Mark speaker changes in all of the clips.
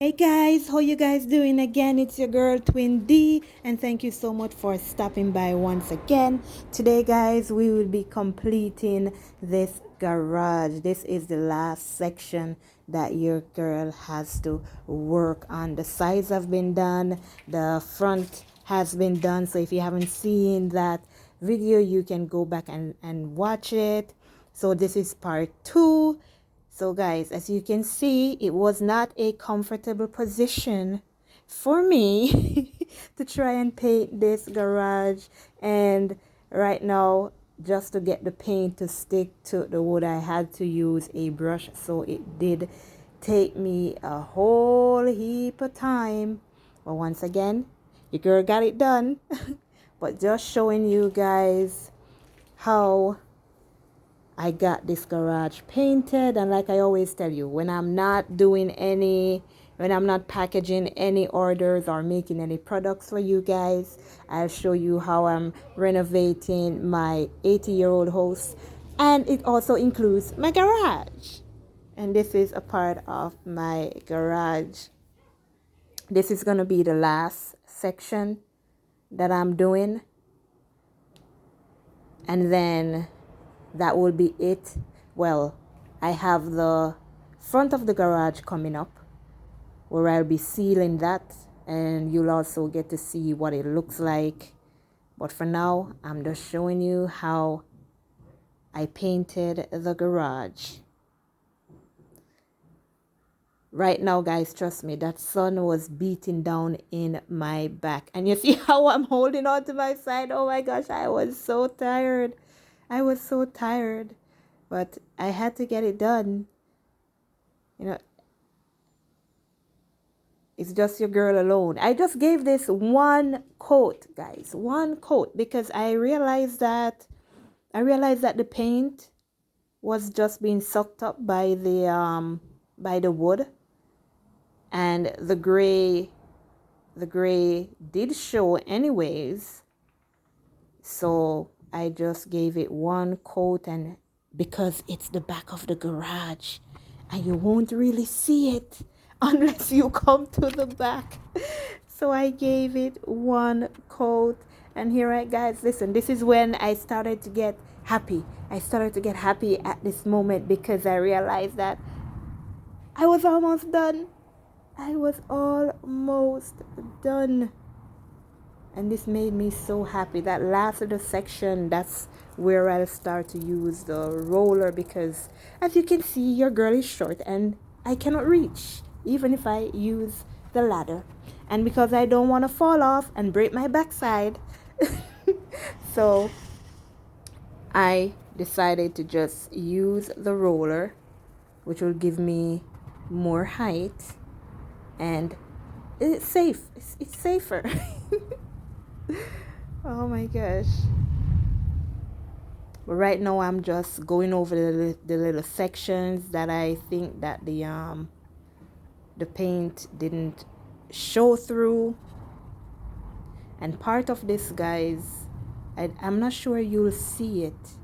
Speaker 1: Hey guys, how you guys doing again? It's your girl Twin D and thank you so much for stopping by once again. Today guys, we will be completing this garage. This is the last section that your girl has to work on. The sides have been done, the front has been done. So if you haven't seen that video, you can go back and watch it. So this is part 2. So guys, as you can see, it was not a comfortable position for me to try and paint this garage. And right now, just to get the paint to stick to the wood, I had to use a brush. So it did take me a whole heap of time. But once again, your girl got it done. But just showing you guys how I got this garage painted. And like I always tell you, when I'm not packaging any orders or making any products for you guys, I'll show you how I'm renovating my 80-year-old house. And it also includes my garage. And this is a part of my garage. This is going to be the last section that I'm doing. And then that will be it. Well, I have the front of the garage coming up where I'll be sealing that, and you'll also get to see what it looks like. But for now, I'm just showing you how I painted the garage. Right now, guys, trust me, that sun was beating down in my back. And you see how I'm holding on to my side? Oh my gosh, I was so tired. I was so tired. But I had to get it done. You know, it's just your girl alone. I just gave this one coat, guys. One coat because I realized that the paint was just being sucked up by the wood, and the gray did show anyways. So I just gave it one coat, and because it's the back of the garage and you won't really see it unless you come to the back. So I gave it one coat. And here I guys, listen, this is when I started to get happy. I started to get happy at this moment because I realized that I was almost done. I was almost done. And this made me so happy. That last little section, that's where I'll start to use the roller because as you can see, your girl is short and I cannot reach even if I use the ladder. And because I don't want to fall off and break my backside, so I decided to just use the roller, which will give me more height, and it's safe. It's safer. Oh my gosh. But right now I'm just going over the little sections that I think that the paint didn't show through. And part of this, guys, I'm not sure you'll see it.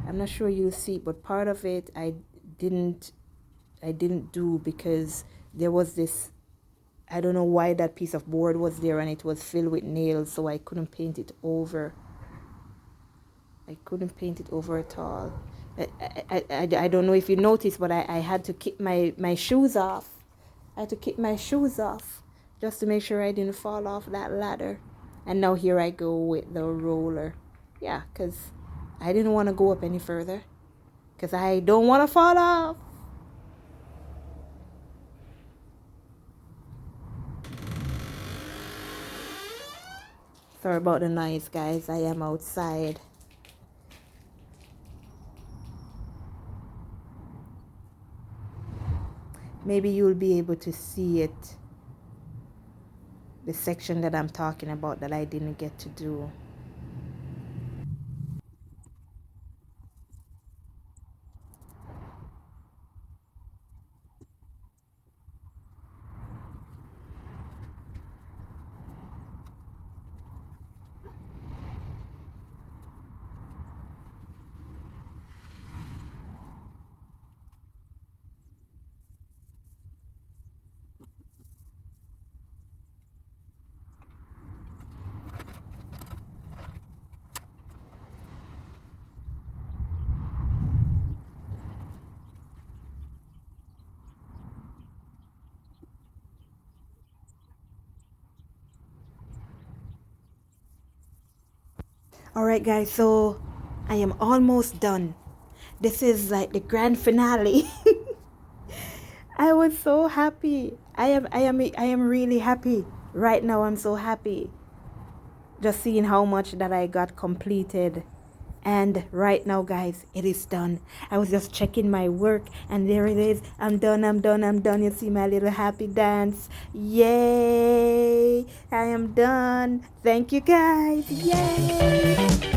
Speaker 1: I'm not sure you'll see it, but part of it didn't I didn't do because there was this, I don't know why that piece of board was there and it was filled with nails, so I couldn't paint it over. I couldn't paint it over at all. I don't know if you noticed, but I had to keep my shoes off. I had to keep my shoes off just to make sure I didn't fall off that ladder. And now here I go with the roller. Yeah, because I didn't want to go up any further because I don't want to fall off. Sorry about the noise, guys. I am outside. Maybe you'll be able to see it, the section that I'm talking about that I didn't get to do. All right, guys, so I am almost done. This is like the grand finale. I was so happy. I am really happy. Right now I'm so happy. Just seeing how much that I got completed. And right now, guys, it is done. I was just checking my work and there it is. I'm done, I'm done, I'm done. You see my little happy dance. Yay! I am done. Thank you, guys. Yay!